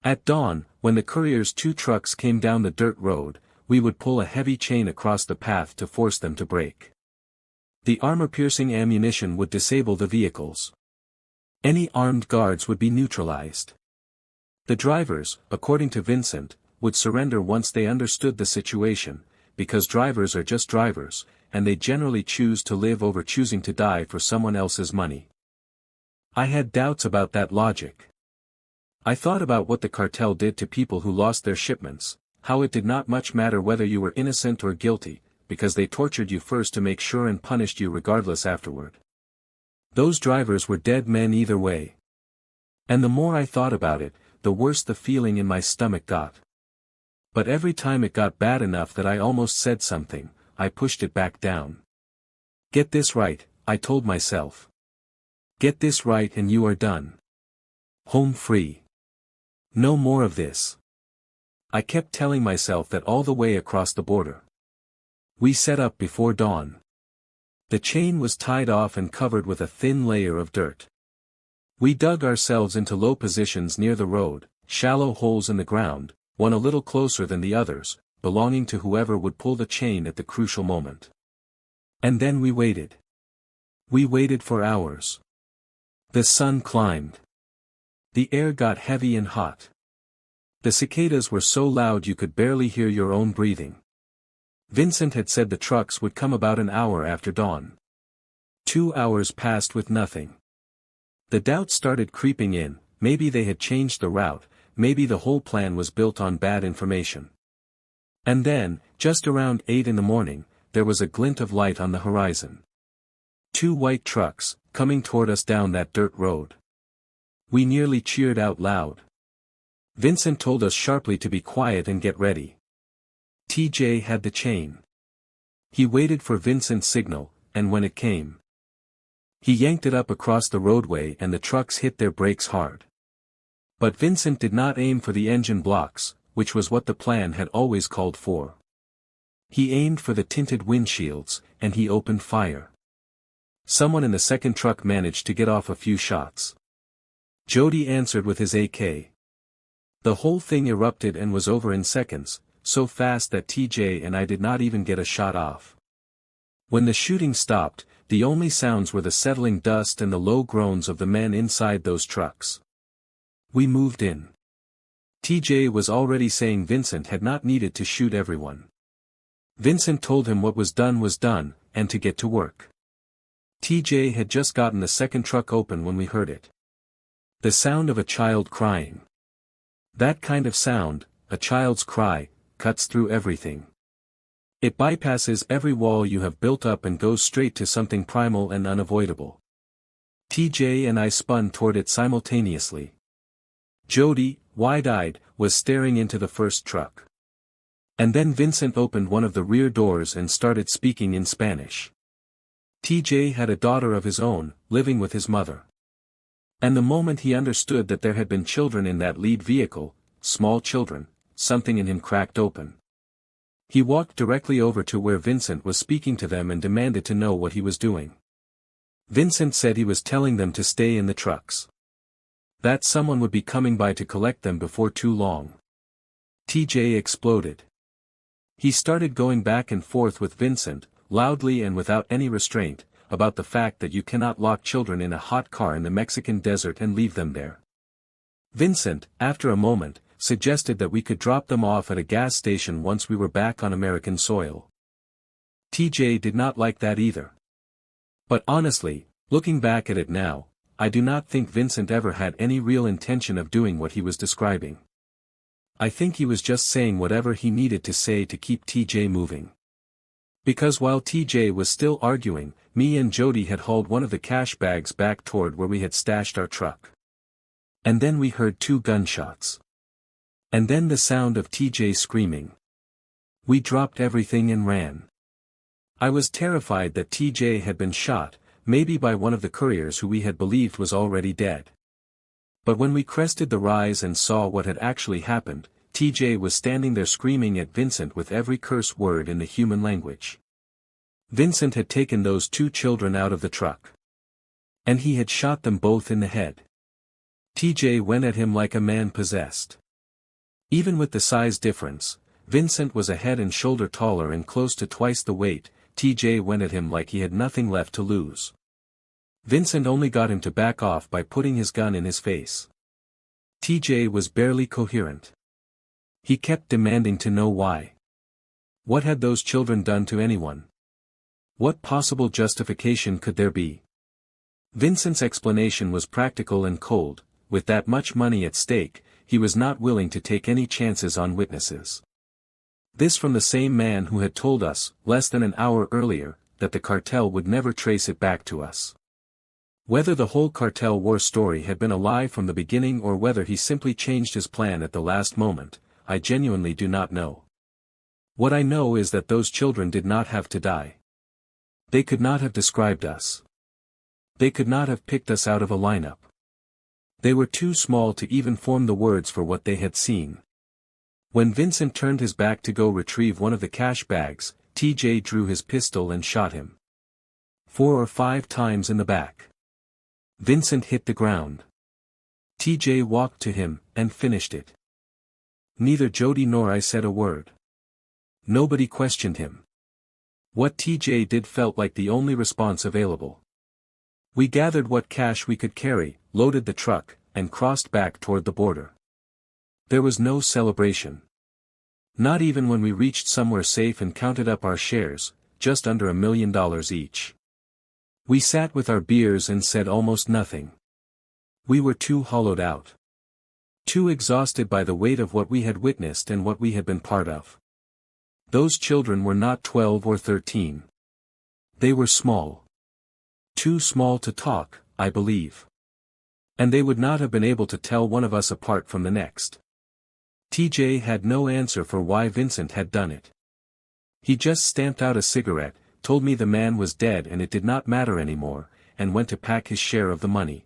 S1: At dawn, when the courier's 2 trucks came down the dirt road, we would pull a heavy chain across the path to force them to brake. The armor-piercing ammunition would disable the vehicles. Any armed guards would be neutralized. The drivers, according to Vincent, would surrender once they understood the situation, because drivers are just drivers, and they generally choose to live over choosing to die for someone else's money. I had doubts about that logic. I thought about what the cartel did to people who lost their shipments, how it did not much matter whether you were innocent or guilty, because they tortured you first to make sure and punished you regardless afterward. Those drivers were dead men either way. And the more I thought about it, the worse the feeling in my stomach got. But every time it got bad enough that I almost said something, I pushed it back down. Get this right, I told myself. Get this right and you are done. Home free. No more of this. I kept telling myself that all the way across the border. We set up before dawn. The chain was tied off and covered with a thin layer of dirt. We dug ourselves into low positions near the road, shallow holes in the ground, one a little closer than the others, belonging to whoever would pull the chain at the crucial moment. And then we waited. We waited for hours. The sun climbed. The air got heavy and hot. The cicadas were so loud you could barely hear your own breathing. Vincent had said the trucks would come about an hour after dawn. 2 hours passed with nothing. The doubt started creeping in, maybe they had changed the route, maybe the whole plan was built on bad information. And then, just around 8 in the morning, there was a glint of light on the horizon. 2 white trucks, coming toward us down that dirt road. We nearly cheered out loud. Vincent told us sharply to be quiet and get ready. TJ had the chain. He waited for Vincent's signal, and when it came, he yanked it up across the roadway and the trucks hit their brakes hard. But Vincent did not aim for the engine blocks, which was what the plan had always called for. He aimed for the tinted windshields, and he opened fire. Someone in the second truck managed to get off a few shots. Jody answered with his AK. The whole thing erupted and was over in seconds, so fast that TJ and I did not even get a shot off. When the shooting stopped, the only sounds were the settling dust and the low groans of the men inside those trucks. We moved in. TJ was already saying Vincent had not needed to shoot everyone. Vincent told him what was done, and to get to work. TJ had just gotten the second truck open when we heard it. The sound of a child crying. That kind of sound, a child's cry, cuts through everything. It bypasses every wall you have built up and goes straight to something primal and unavoidable. TJ and I spun toward it simultaneously. Jody, wide-eyed, was staring into the first truck. And then Vincent opened one of the rear doors and started speaking in Spanish. TJ had a daughter of his own, living with his mother. And the moment he understood that there had been children in that lead vehicle, small children, something in him cracked open. He walked directly over to where Vincent was speaking to them and demanded to know what he was doing. Vincent said he was telling them to stay in the trucks. That someone would be coming by to collect them before too long. TJ exploded. He started going back and forth with Vincent, loudly and without any restraint, about the fact that you cannot lock children in a hot car in the Mexican desert and leave them there. Vincent, after a moment, suggested that we could drop them off at a gas station once we were back on American soil. TJ did not like that either. But honestly, looking back at it now, I do not think Vincent ever had any real intention of doing what he was describing. I think he was just saying whatever he needed to say to keep TJ moving. Because while TJ was still arguing, me and Jody had hauled one of the cash bags back toward where we had stashed our truck. And then we heard 2 gunshots. And then the sound of TJ screaming. We dropped everything and ran. I was terrified that TJ had been shot, maybe by one of the couriers who we had believed was already dead. But when we crested the rise and saw what had actually happened, TJ was standing there screaming at Vincent with every curse word in the human language. Vincent had taken those 2 children out of the truck. And he had shot them both in the head. TJ went at him like a man possessed. Even with the size difference, Vincent was a head and shoulder taller and close to twice the weight. TJ went at him like he had nothing left to lose. Vincent only got him to back off by putting his gun in his face. TJ was barely coherent. He kept demanding to know why. What had those children done to anyone? What possible justification could there be? Vincent's explanation was practical and cold. With that much money at stake, he was not willing to take any chances on witnesses. This from the same man who had told us, less than an hour earlier, that the cartel would never trace it back to us. Whether the whole cartel war story had been a lie from the beginning or whether he simply changed his plan at the last moment, I genuinely do not know. What I know is that those children did not have to die. They could not have described us. They could not have picked us out of a lineup. They were too small to even form the words for what they had seen. When Vincent turned his back to go retrieve one of the cash bags, TJ drew his pistol and shot him. 4 or 5 times in the back. Vincent hit the ground. TJ walked to him, and finished it. Neither Jody nor I said a word. Nobody questioned him. What TJ did felt like the only response available. We gathered what cash we could carry, loaded the truck, and crossed back toward the border. There was no celebration. Not even when we reached somewhere safe and counted up our shares, just under $1 million each. We sat with our beers and said almost nothing. We were too hollowed out. Too exhausted by the weight of what we had witnessed and what we had been part of. Those children were not 12 or 13. They were small. Too small to talk, I believe. And they would not have been able to tell one of us apart from the next. TJ had no answer for why Vincent had done it. He just stamped out a cigarette, told me the man was dead and it did not matter anymore, and went to pack his share of the money.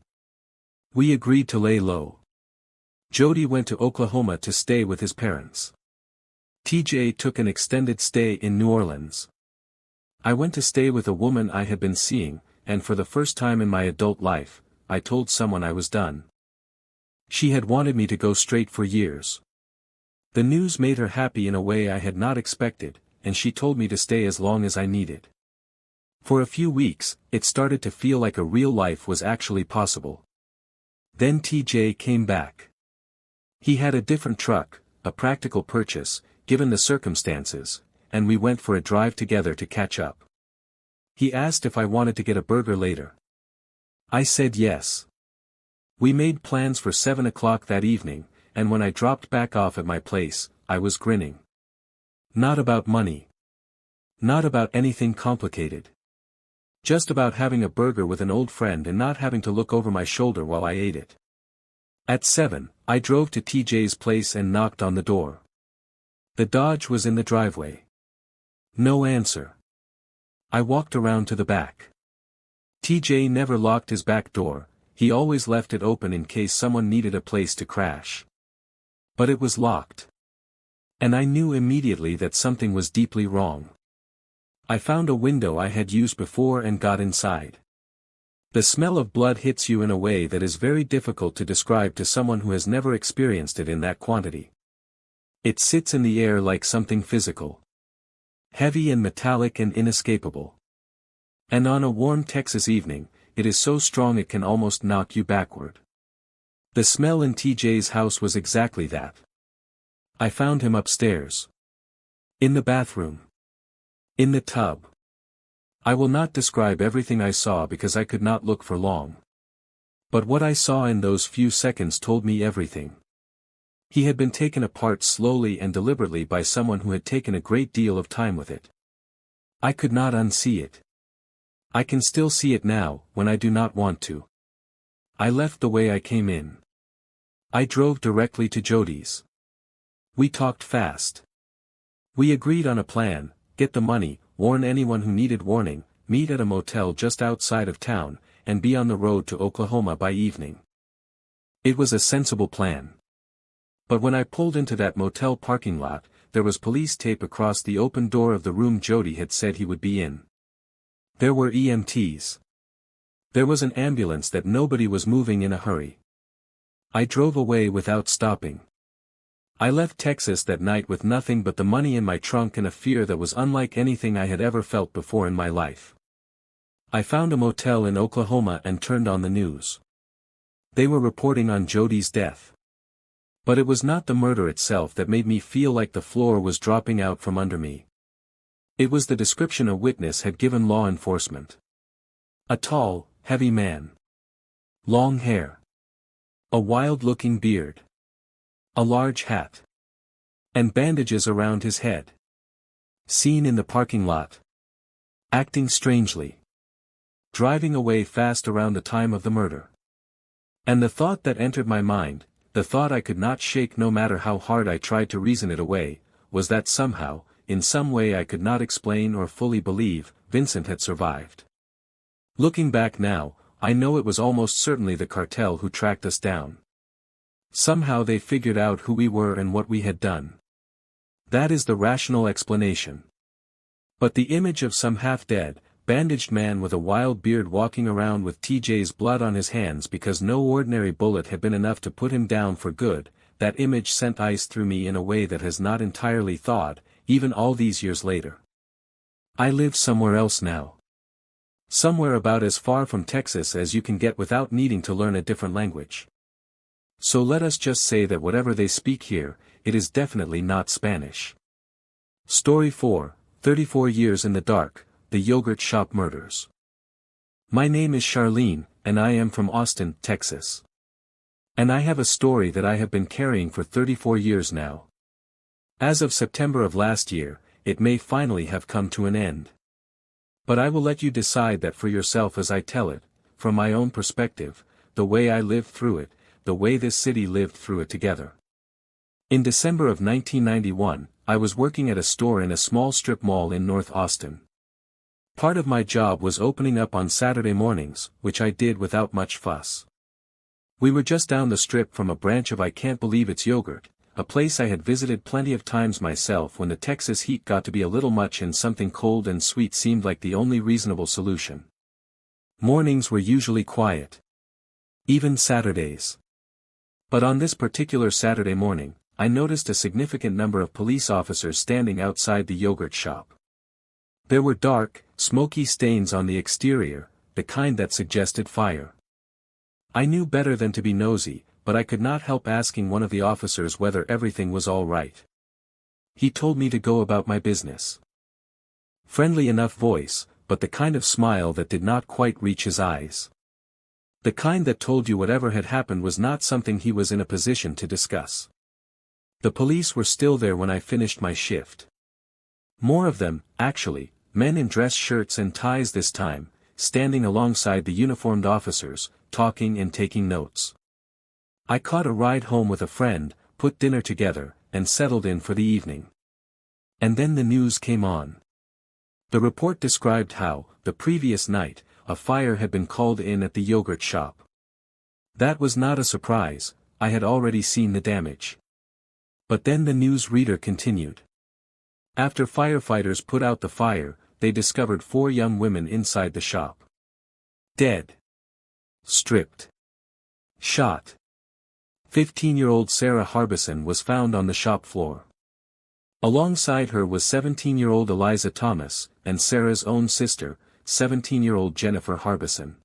S1: We agreed to lay low. Jody went to Oklahoma to stay with his parents. TJ took an extended stay in New Orleans. I went to stay with a woman I had been seeing, and for the first time in my adult life, I told someone I was done. She had wanted me to go straight for years. The news made her happy in a way I had not expected, and she told me to stay as long as I needed. For a few weeks, it started to feel like a real life was actually possible. Then TJ came back. He had a different truck, a practical purchase, given the circumstances, and we went for a drive together to catch up. He asked if I wanted to get a burger later. I said yes. We made plans for 7 o'clock that evening, and when I dropped back off at my place, I was grinning. Not about money. Not about anything complicated. Just about having a burger with an old friend and not having to look over my shoulder while I ate it. At 7, I drove to TJ's place and knocked on the door. The Dodge was in the driveway. No answer. I walked around to the back. TJ never locked his back door, he always left it open in case someone needed a place to crash. But it was locked. And I knew immediately that something was deeply wrong. I found a window I had used before and got inside. The smell of blood hits you in a way that is very difficult to describe to someone who has never experienced it in that quantity. It sits in the air like something physical. Heavy and metallic and inescapable. And on a warm Texas evening, it is so strong it can almost knock you backward. The smell in TJ's house was exactly that. I found him upstairs. In the bathroom. In the tub. I will not describe everything I saw because I could not look for long. But what I saw in those few seconds told me everything. He had been taken apart slowly and deliberately by someone who had taken a great deal of time with it. I could not unsee it. I can still see it now, when I do not want to. I left the way I came in. I drove directly to Jody's. We talked fast. We agreed on a plan: get the money, warn anyone who needed warning, meet at a motel just outside of town, and be on the road to Oklahoma by evening. It was a sensible plan. But when I pulled into that motel parking lot, there was police tape across the open door of the room Jody had said he would be in. There were EMTs. There was an ambulance that nobody was moving in a hurry. I drove away without stopping. I left Texas that night with nothing but the money in my trunk and a fear that was unlike anything I had ever felt before in my life. I found a motel in Oklahoma and turned on the news. They were reporting on Jody's death. But it was not the murder itself that made me feel like the floor was dropping out from under me. It was the description a witness had given law enforcement. A tall, heavy man. Long hair. A wild-looking beard. A large hat. And bandages around his head. Seen in the parking lot. Acting strangely. Driving away fast around the time of the murder. And the thought that entered my mind, the thought I could not shake no matter how hard I tried to reason it away, was that somehow, in some way I could not explain or fully believe, Vincent had survived. Looking back now, I know it was almost certainly the cartel who tracked us down. Somehow they figured out who we were and what we had done. That is the rational explanation. But the image of some half-dead, bandaged man with a wild beard walking around with TJ's blood on his hands because no ordinary bullet had been enough to put him down for good, that image sent ice through me in a way that has not entirely thawed, even all these years later. I live somewhere else now. Somewhere about as far from Texas as you can get without needing to learn a different language. So let us just say that whatever they speak here, it is definitely not Spanish. Story 4, 34 Years in the Dark, The Yogurt Shop Murders. My name is Charlene, and I am from Austin, Texas. And I have a story that I have been carrying for 34 years now. As of September of last year, it may finally have come to an end. But I will let you decide that for yourself as I tell it, from my own perspective, the way I lived through it, the way this city lived through it together. In December of 1991, I was working at a store in a small strip mall in North Austin. Part of my job was opening up on Saturday mornings, which I did without much fuss. We were just down the strip from a branch of I Can't Believe It's Yogurt, a place I had visited plenty of times myself when the Texas heat got to be a little much and something cold and sweet seemed like the only reasonable solution. Mornings were usually quiet. Even Saturdays. But on this particular Saturday morning, I noticed a significant number of police officers standing outside the yogurt shop. There were dark, smoky stains on the exterior, the kind that suggested fire. I knew better than to be nosy, but I could not help asking one of the officers whether everything was all right. He told me to go about my business. Friendly enough voice, but the kind of smile that did not quite reach his eyes. The kind that told you whatever had happened was not something he was in a position to discuss. The police were still there when I finished my shift. More of them, actually, men in dress shirts and ties this time, standing alongside the uniformed officers, talking and taking notes. I caught a ride home with a friend, put dinner together, and settled in for the evening. And then the news came on. The report described how, the previous night, a fire had been called in at the yogurt shop. That was not a surprise, I had already seen the damage. But then the news reader continued. After firefighters put out the fire, they discovered 4 young women inside the shop. Dead. Stripped. Shot. 15-year-old Sarah Harbison was found on the shop floor. Alongside her was 17-year-old Eliza Thomas, and Sarah's own sister, 17-year-old Jennifer Harbison.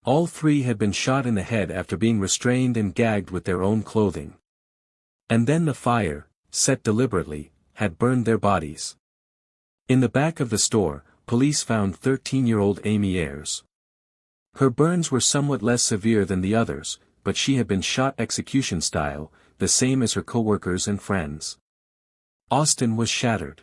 S1: All 3 had been shot in the head after being restrained and gagged with their own clothing. And then the fire, set deliberately, had burned their bodies. In the back of the store, police found 13-year-old Amy Ayers. Her burns were somewhat less severe than the others, but she had been shot execution style, the same as her co-workers and friends. Austin was shattered.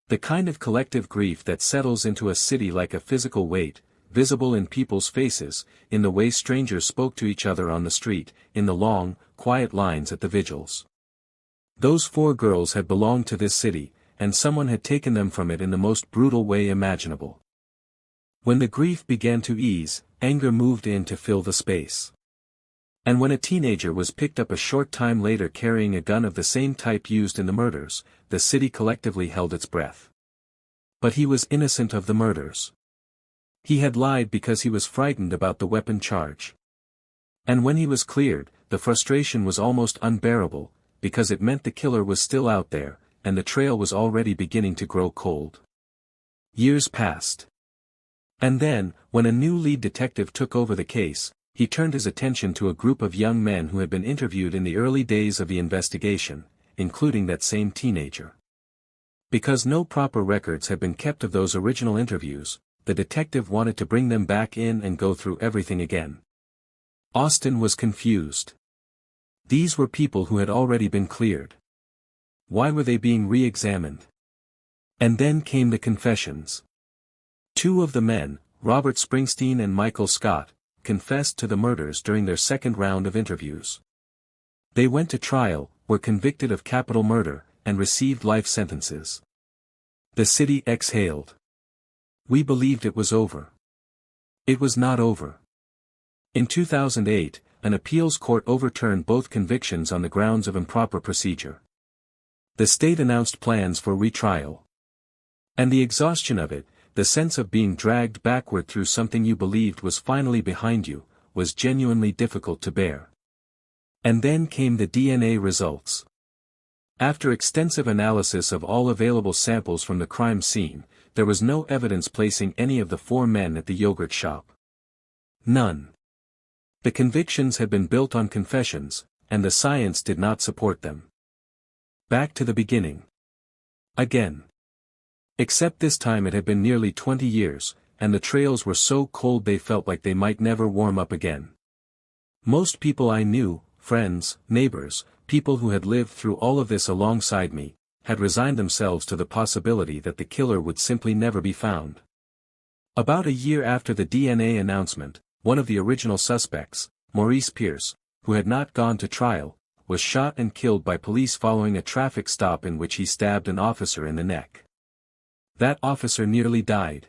S1: The kind of collective grief that settles into a city like a physical weight, visible in people's faces, in the way strangers spoke to each other on the street, in the long, quiet lines at the vigils. Those 4 girls had belonged to this city, and someone had taken them from it in the most brutal way imaginable. When the grief began to ease, anger moved in to fill the space. And when a teenager was picked up a short time later carrying a gun of the same type used in the murders, the city collectively held its breath. But he was innocent of the murders. He had lied because he was frightened about the weapon charge. And when he was cleared, the frustration was almost unbearable, because it meant the killer was still out there, and the trail was already beginning to grow cold. Years passed. And then, when a new lead detective took over the case, he turned his attention to a group of young men who had been interviewed in the early days of the investigation, including that same teenager. Because no proper records had been kept of those original interviews, the detective wanted to bring them back in and go through everything again. Austin was confused. These were people who had already been cleared. Why were they being re-examined? And then came the confessions. 2 of the men, Robert Springsteen and Michael Scott, confessed to the murders during their second round of interviews. They went to trial, were convicted of capital murder, and received life sentences. The city exhaled. We believed it was over. It was not over. In 2008, an appeals court overturned both convictions on the grounds of improper procedure. The state announced plans for retrial. And the exhaustion of it, the sense of being dragged backward through something you believed was finally behind you, was genuinely difficult to bear. And then came the DNA results. After extensive analysis of all available samples from the crime scene, there was no evidence placing any of the four men at the yogurt shop. None. The convictions had been built on confessions, and the science did not support them. Back to the beginning. Again. Except this time it had been nearly 20 years, and the trails were so cold they felt like they might never warm up again. Most people I knew, friends, neighbors, people who had lived through all of this alongside me, had resigned themselves to the possibility that the killer would simply never be found. About a year after the DNA announcement, one of the original suspects, Maurice Pierce, who had not gone to trial, was shot and killed by police following a traffic stop in which he stabbed an officer in the neck. That officer nearly died.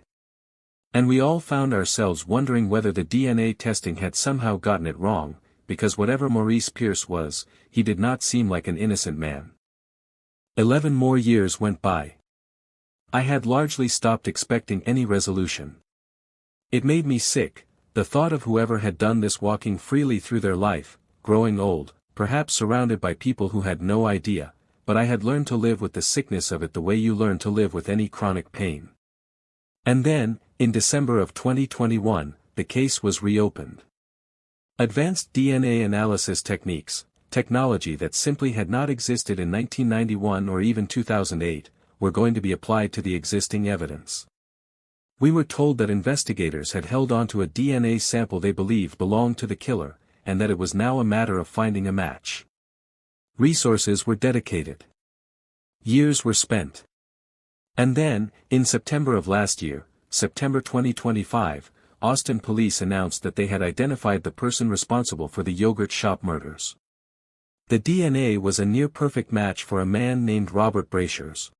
S1: And we all found ourselves wondering whether the DNA testing had somehow gotten it wrong, because whatever Maurice Pierce was, he did not seem like an innocent man. 11 more years went by. I had largely stopped expecting any resolution. It made me sick, the thought of whoever had done this walking freely through their life, growing old, perhaps surrounded by people who had no idea, but I had learned to live with the sickness of it the way you learn to live with any chronic pain. And then, in December of 2021, the case was reopened. Advanced DNA analysis techniques, technology that simply had not existed in 1991 or even 2008, were going to be applied to the existing evidence. We were told that investigators had held onto a DNA sample they believed belonged to the killer, and that it was now a matter of finding a match. Resources were dedicated. Years were spent. And then, in September of last year, September 2025, Austin police announced that they had identified the person responsible for the yogurt shop murders. The DNA was a near-perfect match for a man named Robert Brashiers.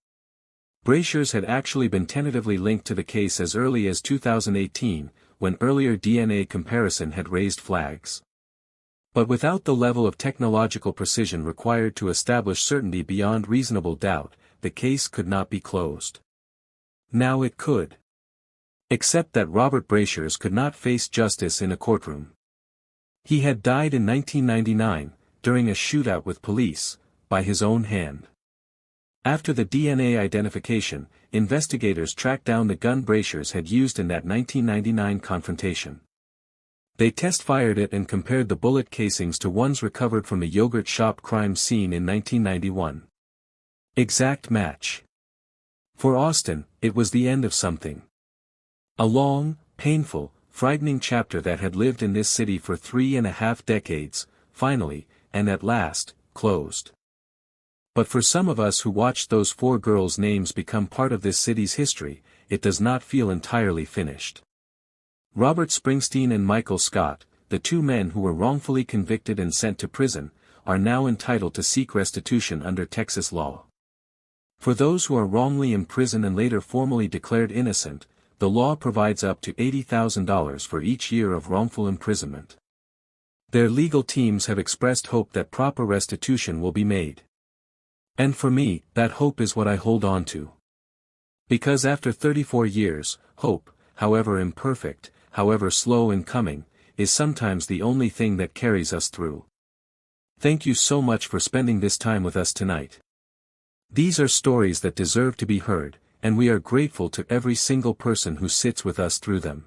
S1: Brashiers had actually been tentatively linked to the case as early as 2018, when earlier DNA comparison had raised flags. But without the level of technological precision required to establish certainty beyond reasonable doubt, the case could not be closed. Now it could. Except that Robert Brashiers could not face justice in a courtroom. He had died in 1999, during a shootout with police, by his own hand. After the DNA identification, investigators tracked down the gun Brashiers had used in that 1999 confrontation. They test-fired it and compared the bullet casings to ones recovered from a yogurt shop crime scene in 1991. Exact match. For Austin, it was the end of something. A long, painful, frightening chapter that had lived in this city for 3.5 decades, finally, and at last, closed. But for some of us who watched those four girls' names become part of this city's history, it does not feel entirely finished. Robert Springsteen and Michael Scott, the two men who were wrongfully convicted and sent to prison, are now entitled to seek restitution under Texas law. For those who are wrongly imprisoned and later formally declared innocent, the law provides up to $80,000 for each year of wrongful imprisonment. Their legal teams have expressed hope that proper restitution will be made. And for me, that hope is what I hold on to. Because after 34 years, hope, however imperfect, however slow in coming, is sometimes the only thing that carries us through. Thank you so much for spending this time with us tonight. These are stories that deserve to be heard, and we are grateful to every single person who sits with us through them.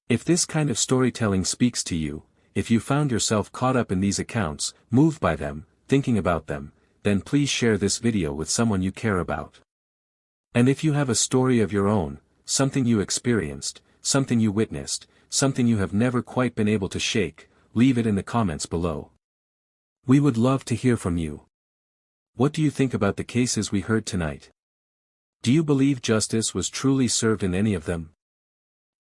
S1: If this kind of storytelling speaks to you, if you found yourself caught up in these accounts, moved by them, thinking about them, then please share this video with someone you care about. And if you have a story of your own, something you experienced, something you witnessed, something you have never quite been able to shake, leave it in the comments below. We would love to hear from you. What do you think about the cases we heard tonight? Do you believe justice was truly served in any of them?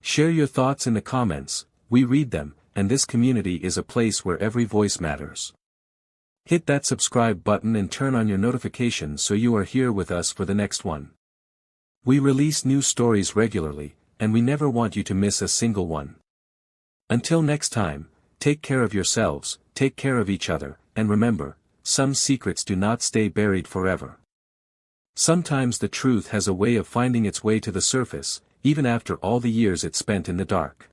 S1: Share your thoughts in the comments, we read them, and this community is a place where every voice matters. Hit that subscribe button and turn on your notifications so you are here with us for the next one. We release new stories regularly, and we never want you to miss a single one. Until next time, take care of yourselves, take care of each other, and remember, some secrets do not stay buried forever. Sometimes the truth has a way of finding its way to the surface, even after all the years it spent in the dark.